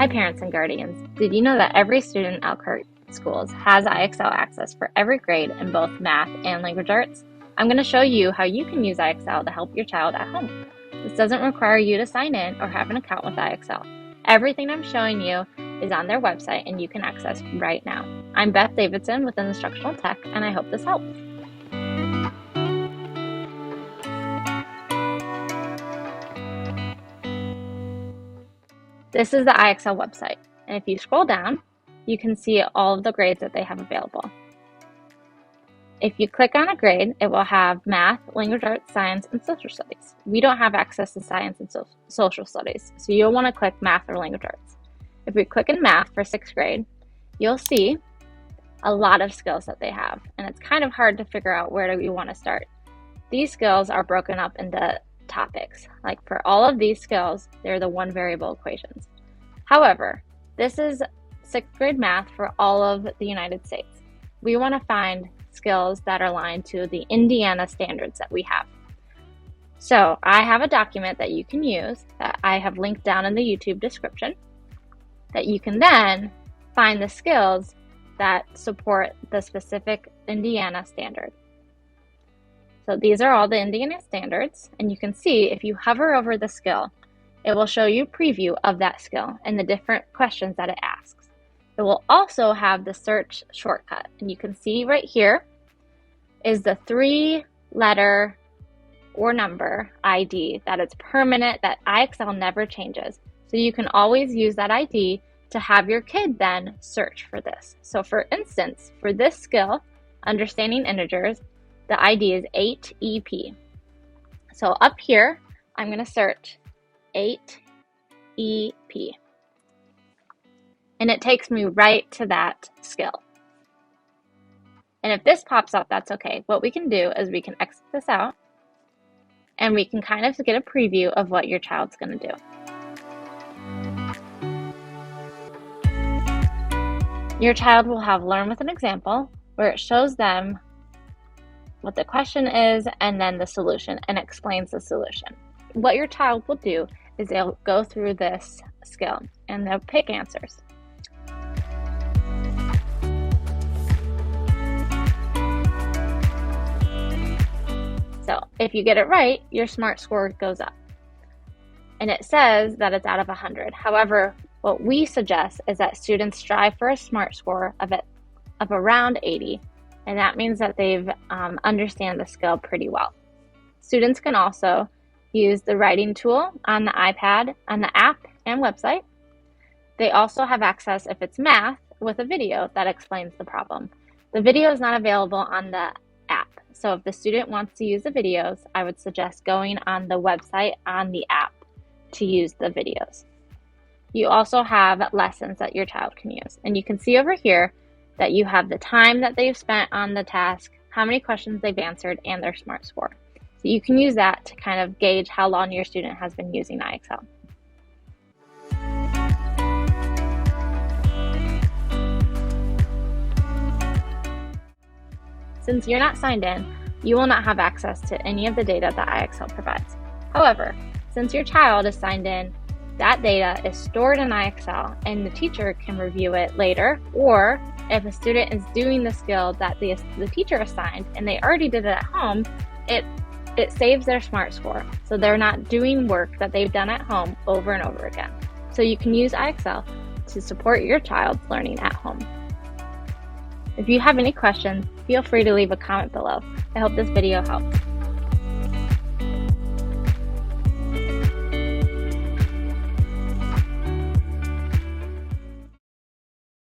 Hi parents and guardians. Did you know that every student in Elkhart Schools has IXL access for every grade in both math and language arts? I'm going to show you how you can use IXL to help your child at home. This doesn't require you to sign in or have an account with IXL. Everything I'm showing you is on their website and you can access right now. I'm Beth Davidson with Instructional Tech, and I hope this helps. This is the IXL website, and if you scroll down, you can see all of the grades that they have available. If you click on a grade, it will have math, language arts, science, and social studies. We don't have access to science and social studies, so you'll want to click math or language arts. If we click in math for 6th grade, you'll see a lot of skills that they have, and it's kind of hard to figure out where do we want to start. These skills are broken up into topics. Like for all of these skills, they're the one variable equations. However, this is 6th grade math for all of the United States. We want to find skills that are aligned to the Indiana standards that we have. So I have a document that you can use that I have linked down in the YouTube description that you can then find the skills that support the specific Indiana standard. So these are all the Indiana standards, and you can see if you hover over the skill, it will show you a preview of that skill and the different questions that it asks. It will also have the search shortcut, and you can see right here is the 3-letter or number ID that it's permanent, that IXL never changes. So you can always use that ID to have your kid then search for this. So for instance, for this skill, understanding integers, the ID is 8EP. So up here, I'm going to search 8EP. And it takes me right to that skill. And if this pops up, that's okay. What we can do is we can exit this out, and we can kind of get a preview of what your child's going to do. Your child will have Learn with an Example, where it shows them what the question is and then the solution, and explains the solution. What your child will do is they'll go through this skill and they'll pick answers. So if you get it right, your SMART score goes up. And it says that it's out of 100. However, what we suggest is that students strive for a SMART score of around 80. And that means that they've understand the skill pretty well. Students can also use the writing tool on the iPad, on the app and website. They also have access, if it's math, with a video that explains the problem. The video is not available on the app. So if the student wants to use the videos, I would suggest going on the website on the app to use the videos. You also have lessons that your child can use. And you can see over here that you have the time that they've spent on the task, how many questions they've answered, and their SMART score. So you can use that to kind of gauge how long your student has been using IXL. Since you're not signed in, you will not have access to any of the data that IXL provides. However, since your child is signed in, that data is stored in IXL and the teacher can review it later, or if a student is doing the skill that the teacher assigned and they already did it at home, it saves their SMART score. So they're not doing work that they've done at home over and over again. So you can use IXL to support your child's learning at home. If you have any questions, feel free to leave a comment below. I hope this video helped.